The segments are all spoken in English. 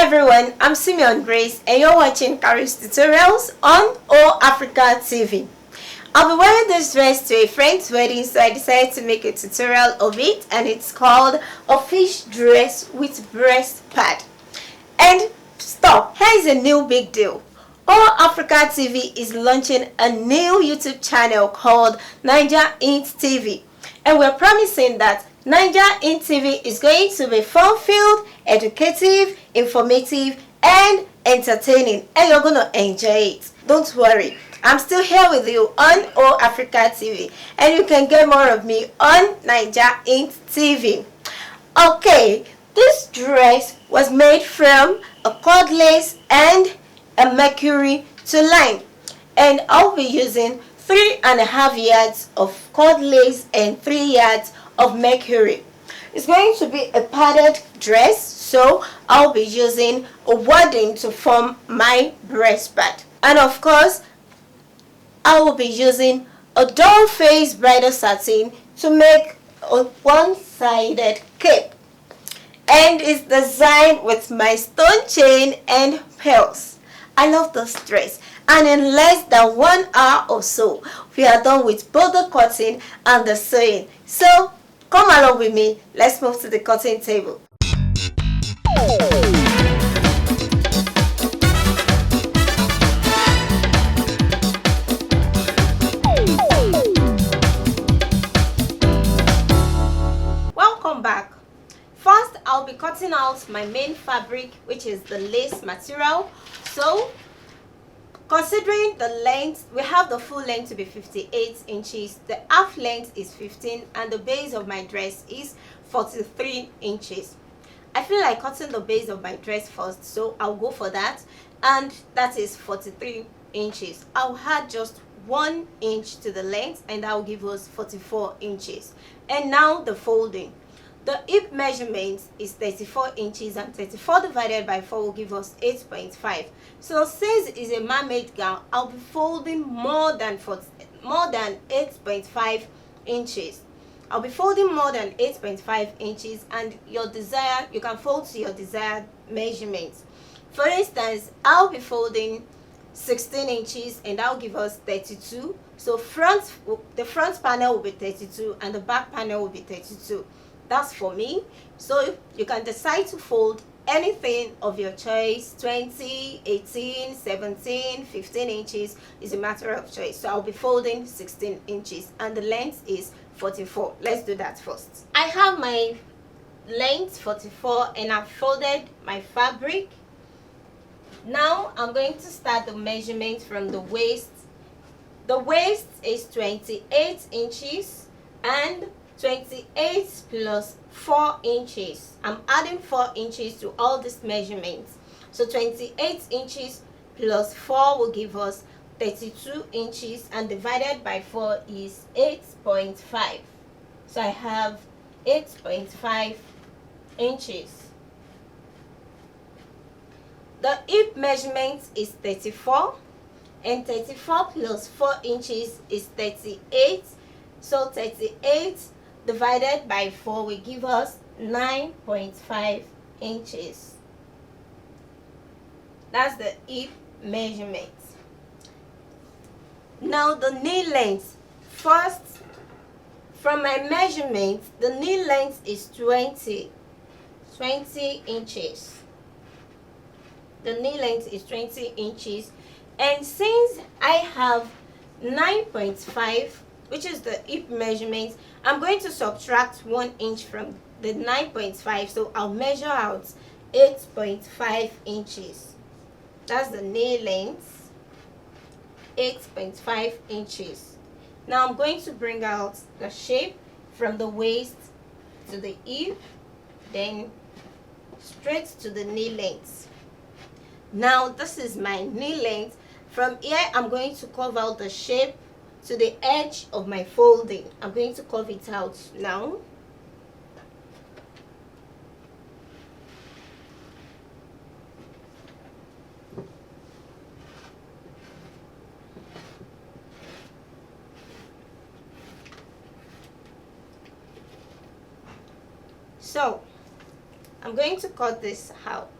everyone, I'm Simeon Grace and you're watching Kharis tutorials on Africa TV. I'll be wearing this dress to a friend's wedding, so I decided to make a tutorial of it, and it's called a fish dress with breast pad. And stop, here is a new big deal. Africa TV is launching a new YouTube channel called Niger Int TV, and we're promising that Niger Int TV is going to be fun-filled, educative, informative, and entertaining, and you're going to enjoy it. Don't worry, I'm still here with you on Africa TV, and you can get more of me on Niger Int TV. Okay, this dress was made from a cord lace and a mercury to line, and I'll be using 3.5 yards of cord lace and 3 yards of mercury. It's going to be a padded dress, so I'll be using a wadding to form my breast pad, and of course I will be using a doll face bridal satin to make a one-sided cape, and it's designed with my stone chain and pearls. I love this dress, and in less than 1 hour or so we are done with both the cutting and the sewing. So come along with me, let's move to the cutting table. Welcome back. First, I'll be cutting out my main fabric, which is the lace material. So, considering the length, we have the full length to be 58 inches, the aft length is 15, and the base of my dress is 43 inches. I feel like cutting the base of my dress first, so I'll go for that, and that is 43 inches. I'll add just 1 inch to the length, and that will give us 44 inches. And now the folding. The hip measurement is 34 inches, and 34 divided by 4 will give us 8.5. So since it's a mermaid gown, I'll be folding more than 8.5 inches. I'll be folding more than 8.5 inches, and you can fold to your desired measurements. For instance, I'll be folding 16 inches, and that'll give us 32. So the front panel will be 32 and the back panel will be 32. That's for me. So you can decide to fold anything of your choice. 20, 18, 17, 15 inches is a matter of choice. So I'll be folding 16 inches, and the length is 44. Let's do that first. I have my length 44, and I've folded my fabric. Now I'm going to start the measurement from the waist. The waist is 28 inches, and 28 plus 4 inches. I'm adding 4 inches to all these measurements. So 28 inches plus 4 will give us 32 inches, and divided by 4 is 8.5. So I have 8.5 inches. The hip measurement is 34, and 34 plus 4 inches is 38. So 38 divided by 4 will give us 9.5 inches. That's the hip measurement. Now the knee length. First, from my measurement, the knee length is 20 inches. The knee length is 20 inches, and since I have 9.5, which is the hip measurement, I'm going to subtract 1 inch from the 9.5, so I'll measure out 8.5 inches. That's the knee length, 8.5 inches. Now I'm going to bring out the shape from the waist to the hip, then straight to the knee length. Now this is my knee length. From here I'm going to curve out the shape to the edge of my folding. I'm going to curve it out now. So I'm going to cut this out.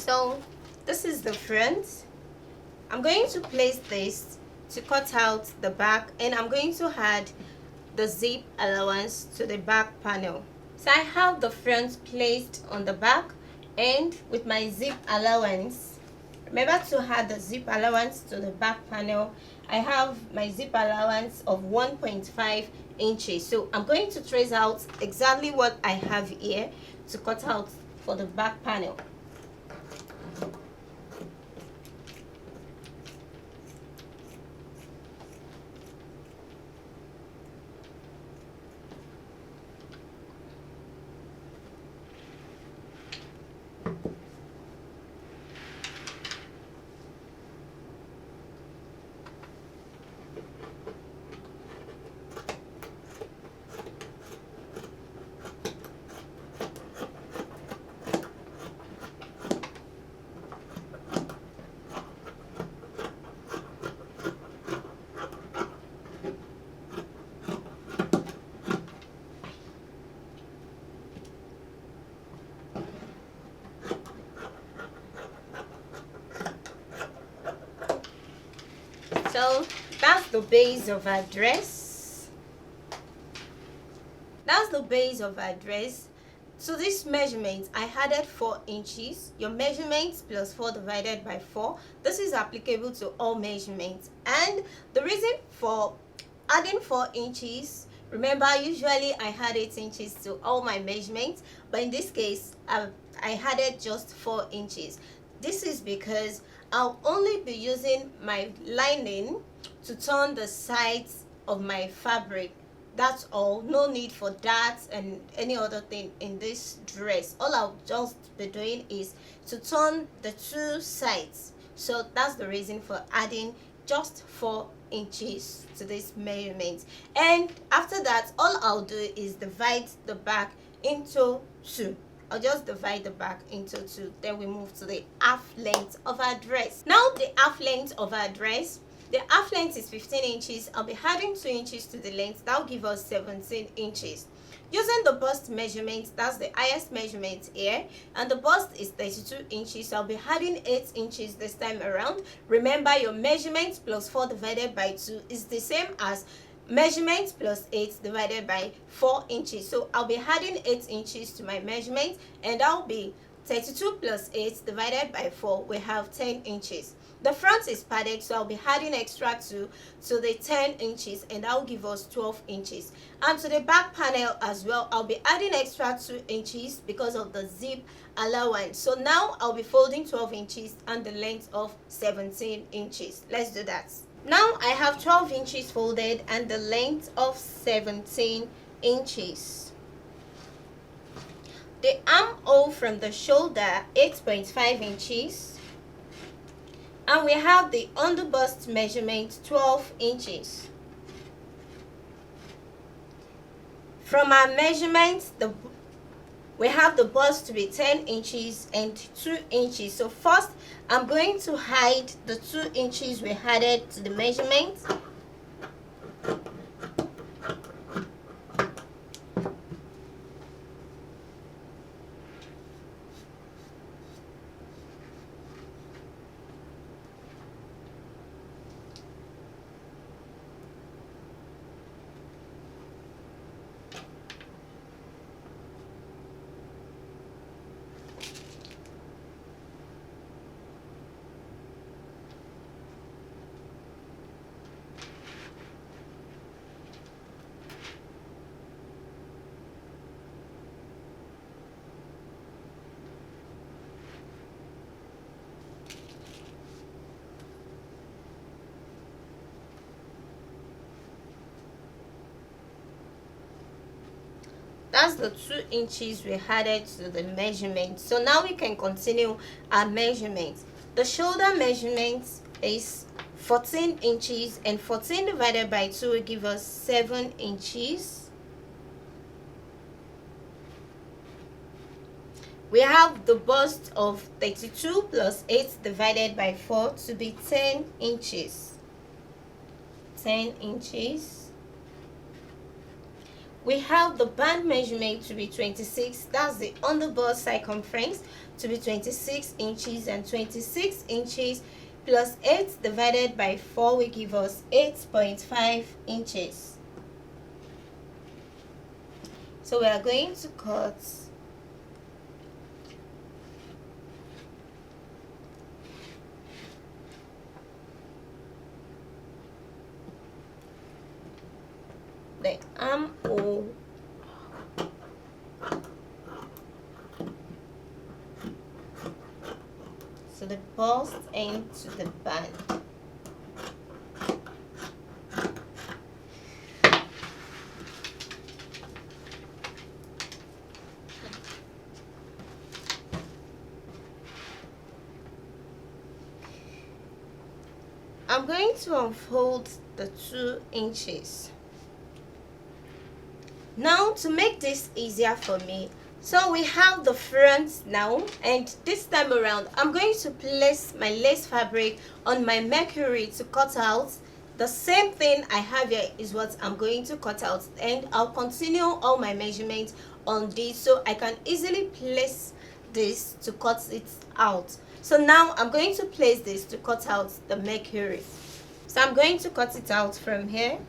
So this is the front. I'm going to place this to cut out the back, and I'm going to add the zip allowance to the back panel. So I have the front placed on the back, and with my zip allowance, remember to add the zip allowance to the back panel. I have my zip allowance of 1.5 inches. So I'm going to trace out exactly what I have here to cut out for the back panel. So that's the base of our dress. That's the base of our dress. So this measurement, I added 4 inches. Your measurements plus 4 divided by 4. This is applicable to all measurements. And the reason for adding 4 inches, remember usually I add 8 inches to all my measurements, but in this case I added just 4 inches. This is because I'll only be using my lining to turn the sides of my fabric. That's all. No need for darts and any other thing in this dress. All I'll just be doing is to turn the 2 sides. So that's the reason for adding just 4 inches to this measurement. And after that, all I'll do is divide the back into 2. I'll just divide the back into 2. Then we move to the aft length of our dress. Now the aft length of our dress. The aft length is 15 inches. I'll be adding 2 inches to the length. That will give us 17 inches. Using the bust measurement, that's the highest measurement here, and the bust is 32 inches. So I'll be adding 8 inches this time around. Remember, your measurement plus 4 divided by 2 is the same as measurement plus 8 divided by 4 inches. So I'll be adding 8 inches to my measurement, and that'll be 32 plus 8 divided by 4. We have 10 inches. The front is padded, so I'll be adding extra 2 to the 10 inches, and that will give us 12 inches. And to the back panel as well, I'll be adding extra 2 inches because of the zip allowance. So now I'll be folding 12 inches and the length of 17 inches. Let's do that. Now I have 12 inches folded and the length of 17 inches. The armhole from the shoulder, 8.5 inches. And we have the underbust measurement, 12 inches. From our measurements, we have the bust to be 10 inches and 2 inches. So first, I'm going to hide the 2 inches we added to the measurement. That's the 2 inches we added to the measurement. So now we can continue our measurements. The shoulder measurement is 14 inches, and 14 divided by 2 will give us 7 inches. We have the bust of 32 plus 8 divided by 4 to be 10 inches. 10 inches. we have the band measurement to be 26, that's the underbust circumference, to be 26 inches, and 26 inches plus 8 divided by 4 will give us 8.5 inches. So we are going to cut the armhole to the bust end to the band. I'm going to unfold the 2 inches. Now, to make this easier for me, so we have the front now, and this time around I'm going to place my lace fabric on my mercury to cut out. The same thing I have here is what I'm going to cut out, and I'll continue all my measurements on this so I can easily place this to cut it out. So now I'm going to place this to cut out the mercury. So I'm going to cut it out from here.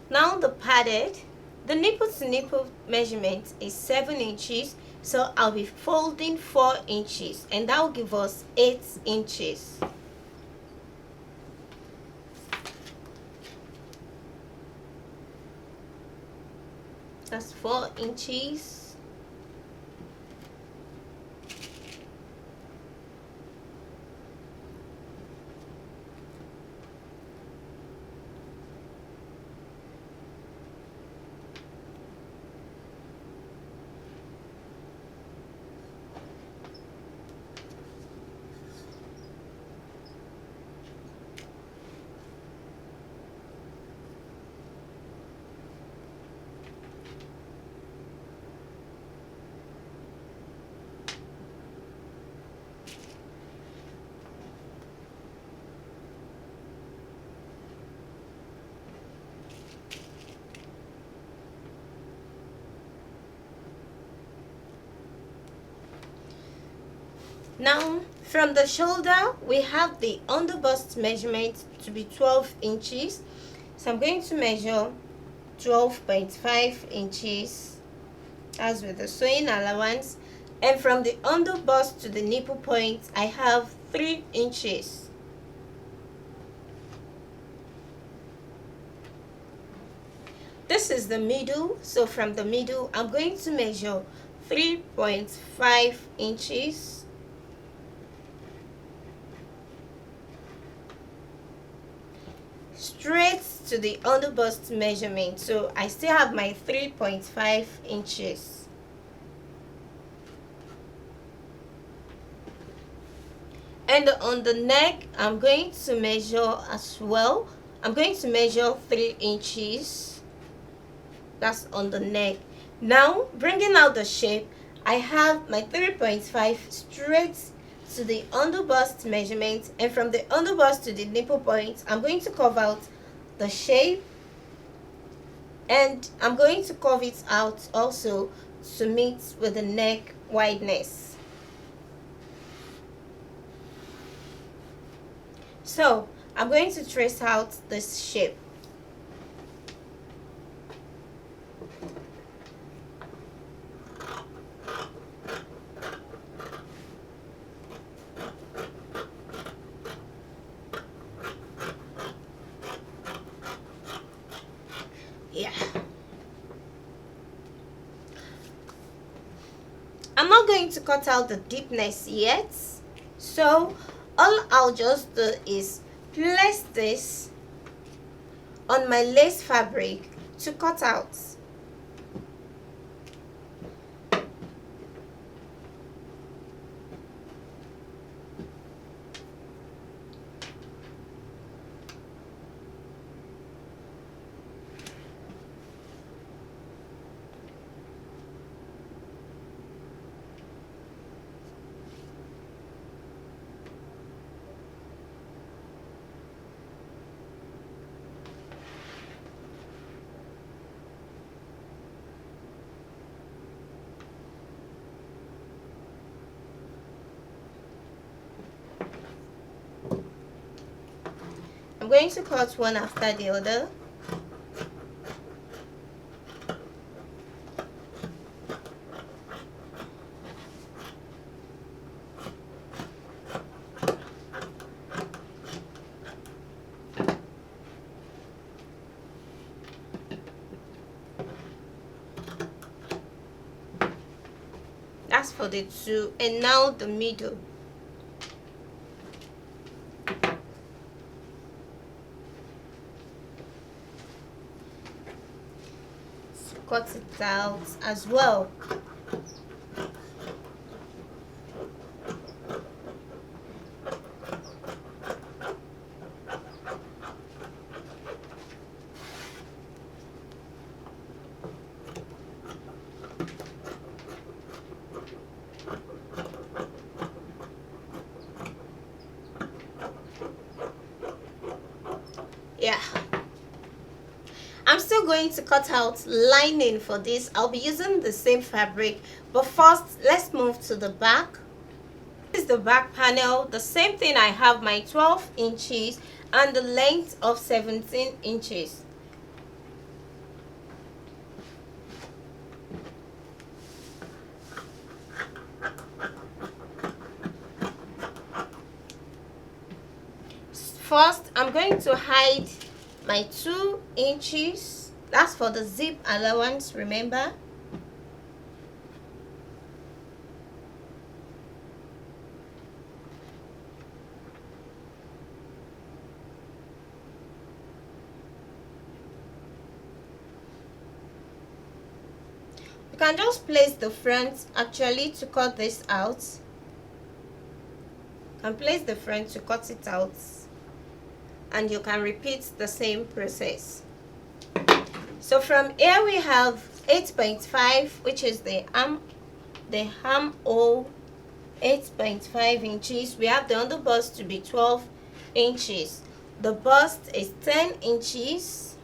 Now the nipple to nipple measurement is 7 inches, so I'll be folding 4 inches, and that will give us 8 inches. That's 4 inches. Now, from the shoulder, we have the underbust measurement to be 12 inches. So I'm going to measure 12.5 inches, as with the sewing allowance. And from the underbust to the nipple point, I have 3 inches. This is the middle, so from the middle, I'm going to measure 3.5 inches. Straight to the underbust measurement, so I still have my 3.5 inches. And on the neck, I'm going to measure as well. I'm going to measure 3 inches. That's on the neck. Now, bringing out the shape, I have my 3.5 straight to the underbust measurement, and from the underbust to the nipple point, I'm going to curve out the shape, and I'm going to curve it out also to meet with the neck wideness. So I'm going to trace out this shape. Yeah, I'm not going to cut out the deepness yet, so all I'll just do is place this on my lace fabric to cut out. I'm going to cut one after the other. That's for the two, and now the middle. So cut it out as well. Yeah, I'm still going to cut out lining for this. I'll be using the same fabric, but first let's move to the back. This is the back panel. The same thing, I have my 12 inches and the length of 17 inches. First, I'm going to hide my 2 inches. That's for the zip allowance, remember. You can just place the front actually to cut this out. You can place the front to cut it out, and you can repeat the same process. So from here we have 8.5, which is the armhole, 8.5 inches. We have the underbust to be 12 inches. The bust is 10 inches,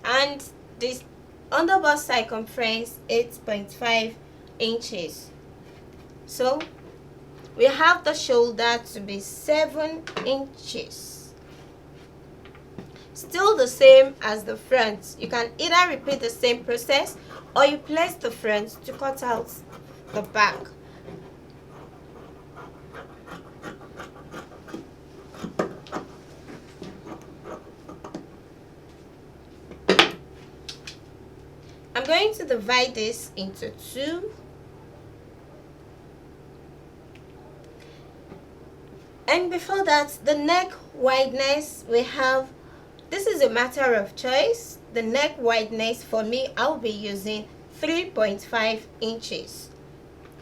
and this underbust circumference 8.5 inches. So we have the shoulder to be 7 inches. Still the same as the front. You can either repeat the same process or you place the front to cut out the back. I'm going to divide this into two. And before that, the neck wideness, we have, this is a matter of choice. The neck wideness, for me, I'll be using 3.5 inches.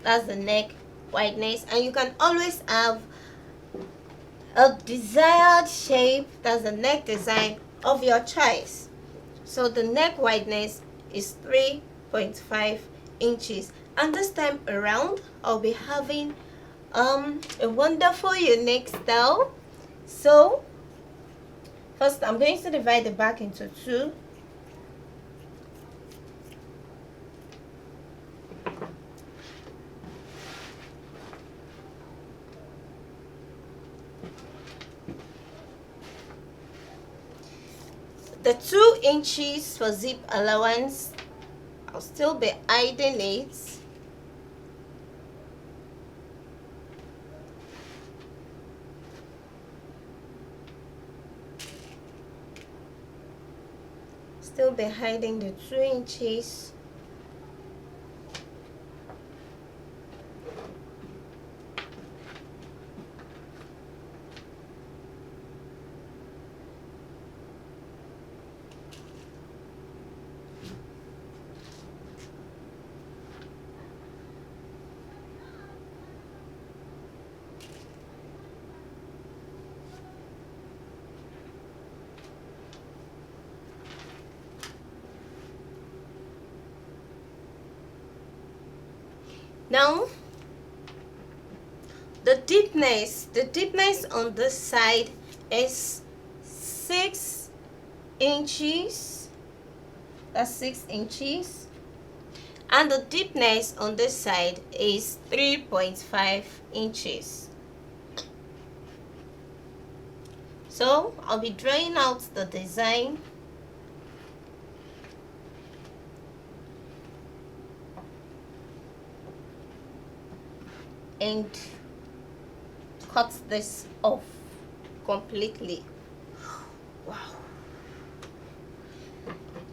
That's the neck wideness, and you can always have a desired shape, that's the neck design of your choice. So the neck wideness is 3.5 inches, and this time around I'll be having a wonderful unique style. So first I'm going to divide the back into two. The 2 inches for zip allowance, I'll still be hiding it. Still be hiding the 2 inches. Now, the deepness on this side is 6 inches. That's 6 inches. And the deepness on this side is 3.5 inches. So I'll be drawing out the design. And cut this off completely. Wow.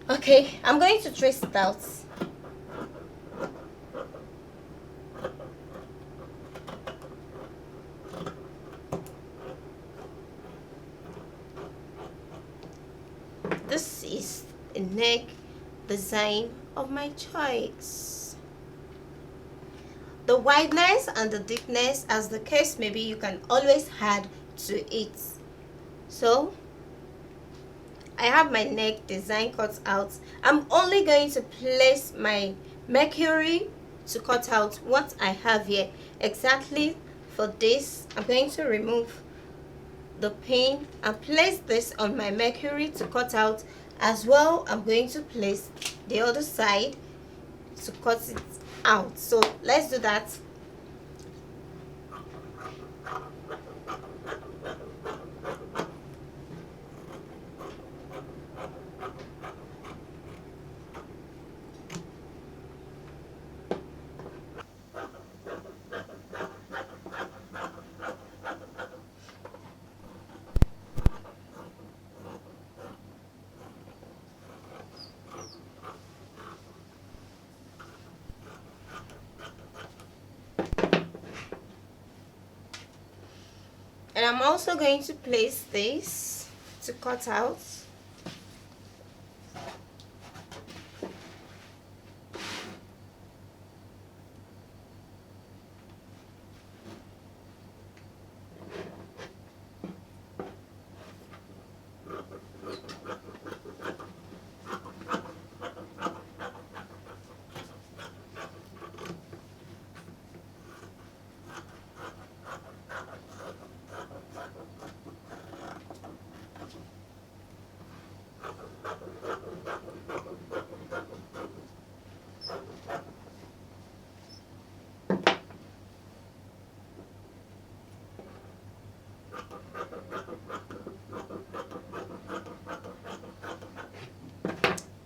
Okay, I'm going to trace it out. This is a neck design of my choice. The wideness and the deepness, as the case may be, you can always add to it. So I have my neck design cut out. I'm only going to place my mercury to cut out what I have here. Exactly for this, I'm going to remove the pin and place this on my mercury to cut out. As well, I'm going to place the other side to cut it out. So let's do that. And I'm also going to place this to cut out.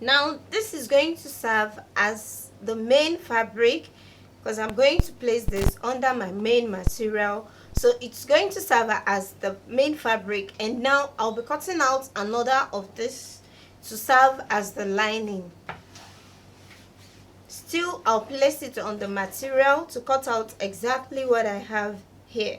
Now this is going to serve as the main fabric, because I'm going to place this under my main material. So it's going to serve as the main fabric, and now I'll be cutting out another of this to serve as the lining. Still, I'll place it on the material to cut out exactly what I have here.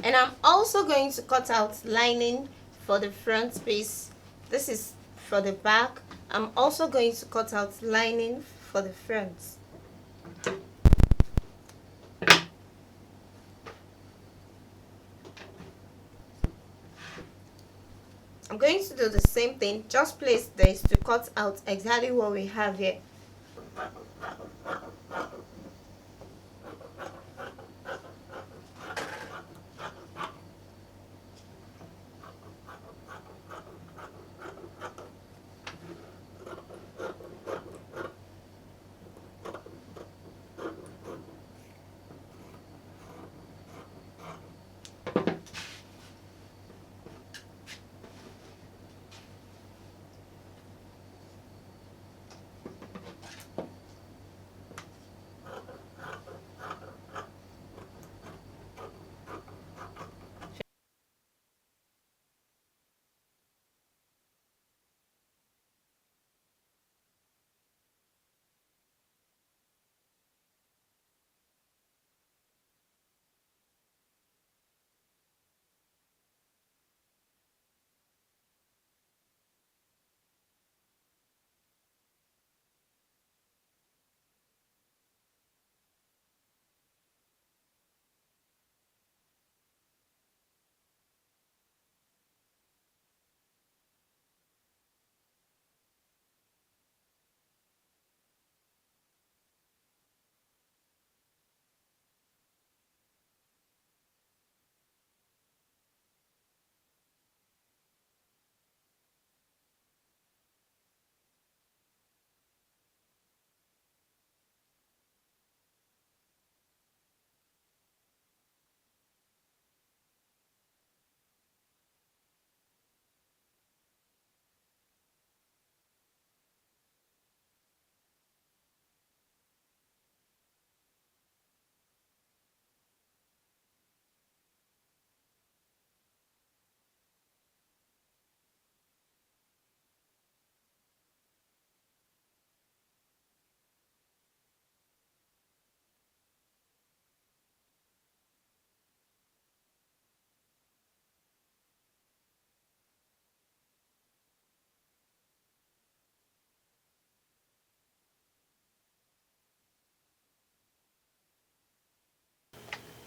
And I'm also going to cut out lining for the front piece. This is for the back. I'm also going to cut out lining for the front. I'm going to do the same thing, just place this to cut out exactly what we have here.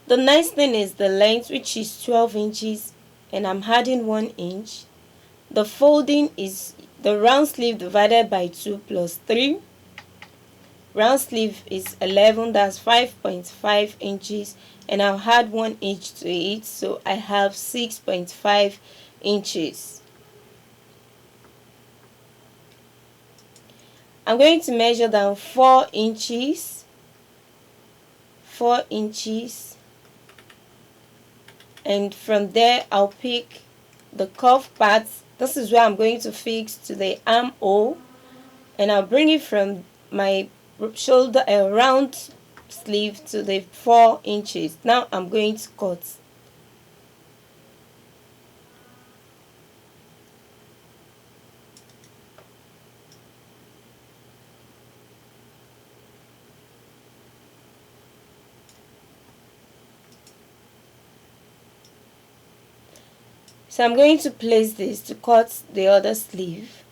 The next thing is the length, which is 12 inches, and I'm adding 1 inch. The folding is the round sleeve divided by 2 plus 3. Round sleeve is 11, that's 5.5 inches, and I'll add 1 inch to it, so I have 6.5 inches. I'm going to measure down 4 inches, 4 inches, and from there I'll pick the cuff parts. This is where I'm going to fix to the armhole, and I'll bring it from my shoulder round sleeve to the 4 inches. Now I'm going to cut. So I'm going to place this to cut the other sleeve.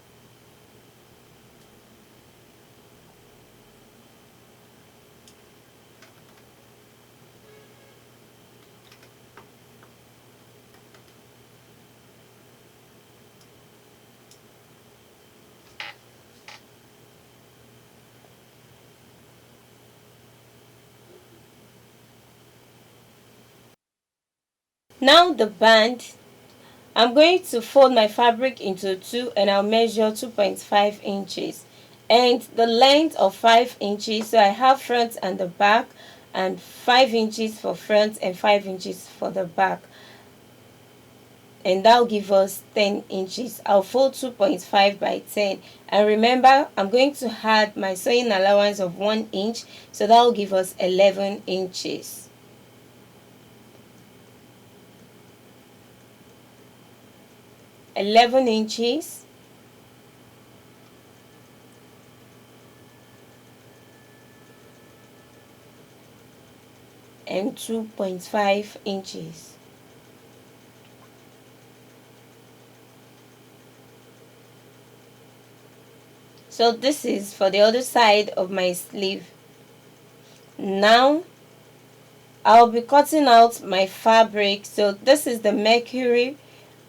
Now the band, I'm going to fold my fabric into 2 and I'll measure 2.5 inches and the length of 5 inches. So I have front and the back, and 5 inches for front and 5 inches for the back, and that'll give us 10 inches. I'll fold 2.5 by 10, and remember I'm going to add my sewing allowance of 1 inch, so that'll give us 11 inches. 11 inches, and 2.5 inches. So this is for the other side of my sleeve. Now I'll be cutting out my fabric. So this is the mercury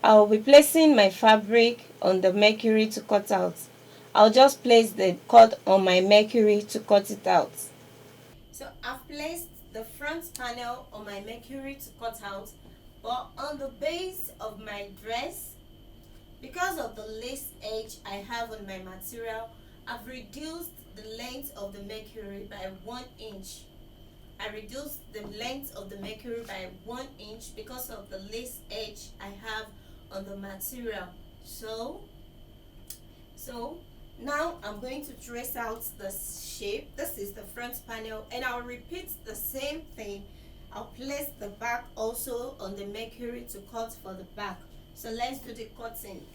I'll be placing my fabric on the mercury to cut out. I'll just place the cord on my mercury to cut it out. So I've placed the front panel on my mercury to cut out, but on the base of my dress, because of the lace edge I have on my material, I've reduced the length of the mercury by 1 inch. I reduced the length of the mercury by 1 inch because of the lace edge I have on the material. So now I'm going to trace out the shape. This is the front panel, and I'll repeat the same thing. I'll place the back also on the mercury to cut for the back. So let's do the cutting.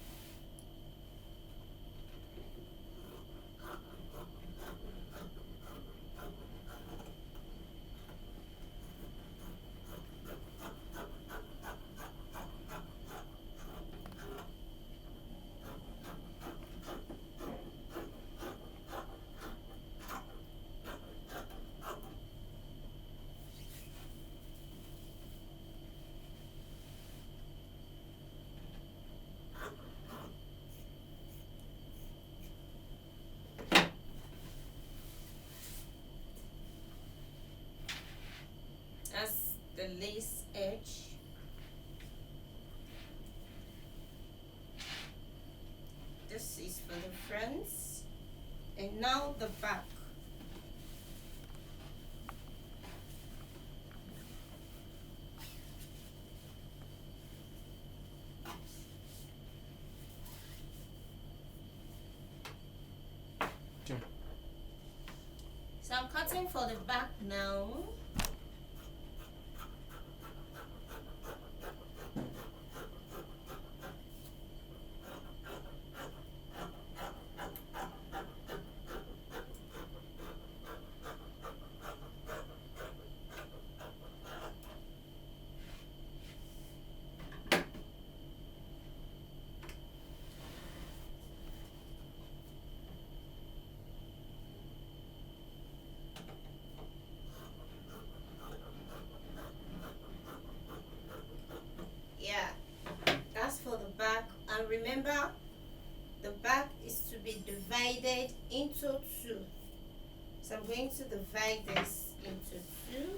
That's the lace edge. This is for the front, and now the back. So I'm cutting for the back now. Yeah, that's for the back. And remember, the back is to be divided into two. So I'm going to divide this into two.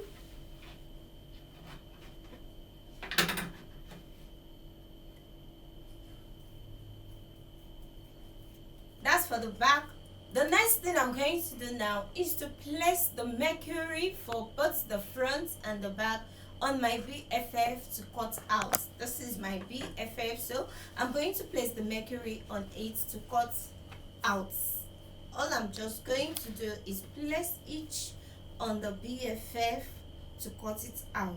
That's for the back. The next thing I'm going to do now is to place the mercury for both the front and the back on my BFF to cut out. This is my BFF, so I'm going to place the mercury on it to cut out. All I'm just going to do is place each on the BFF to cut it out.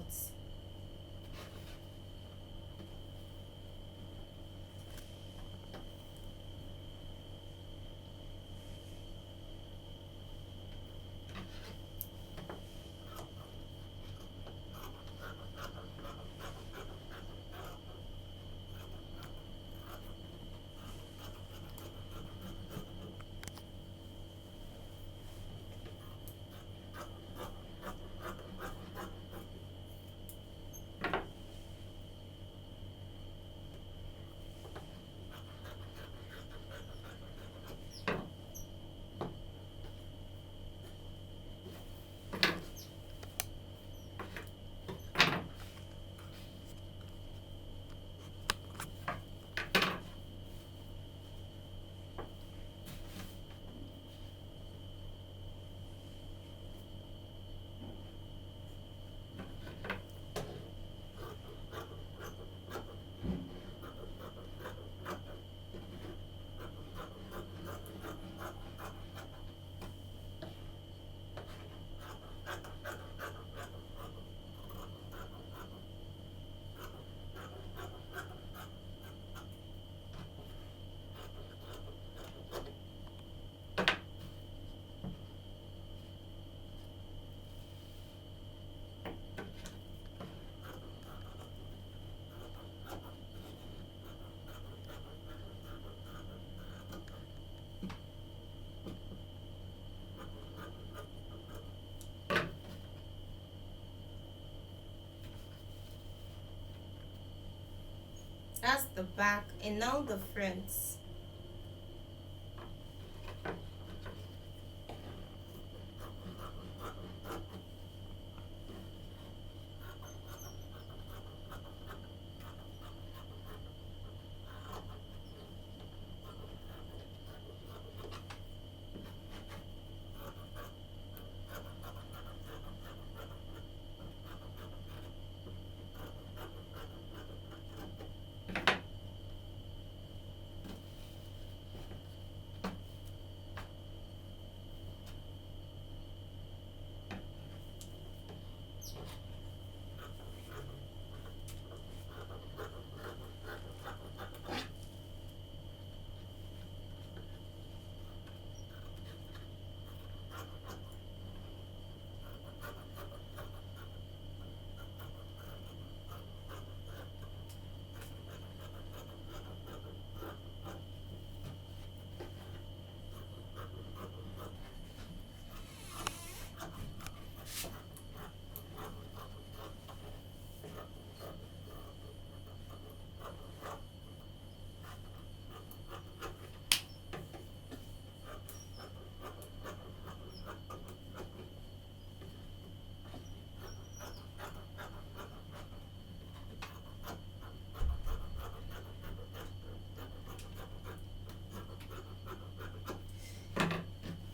That's the back, and now the front.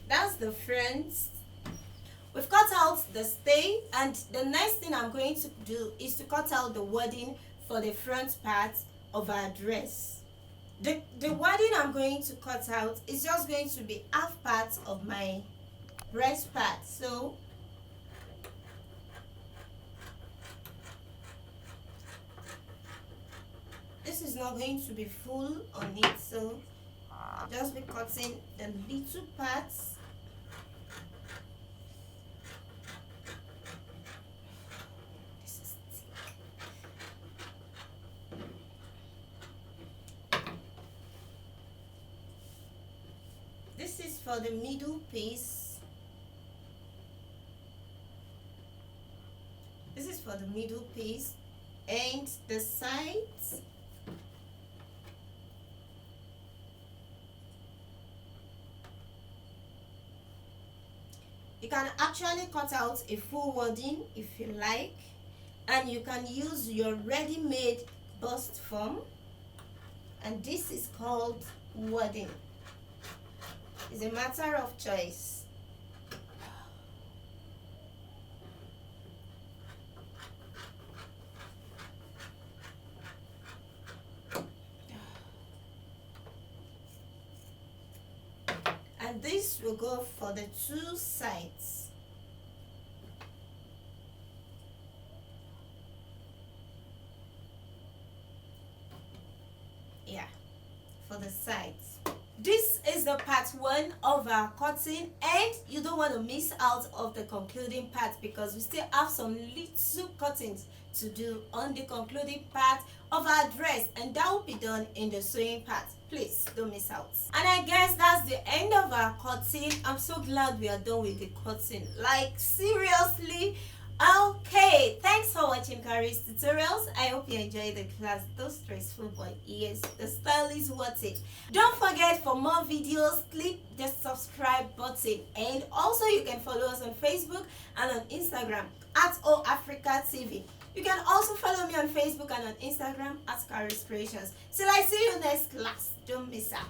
That's the front. We've cut out the stay, and the next thing I'm going to do is to cut out the wording for the front part of our dress. The wording I'm going to cut out is just going to be half part of my breast part. So this is not going to be full on it, so I'll just be cutting the little parts. This is for the middle piece. This is for the middle piece, and the sides. You can actually cut out a full wording if you like, and you can use your ready-made bust form, and this is called wording. It's a matter of choice. And this will go for the two sides. Yeah, for the sides. This is the part 1 of our cutting, and you don't want to miss out of the concluding part because we still have some little cuttings to do on the concluding part of our dress, and that will be done in the sewing part. Please don't miss out. And I guess that's the end of our cutting. I'm so glad we are done with the cutting, like seriously. Okay, thanks for watching Kharis tutorials. I hope you enjoyed the class, though stressful, but yes, the style is worth it. Don't forget, for more videos, click the subscribe button, and also you can follow us on Facebook and on Instagram at Africa TV. You can also follow me on Facebook and on Instagram at Kharis Kreations. Till I see you next class, don't miss out.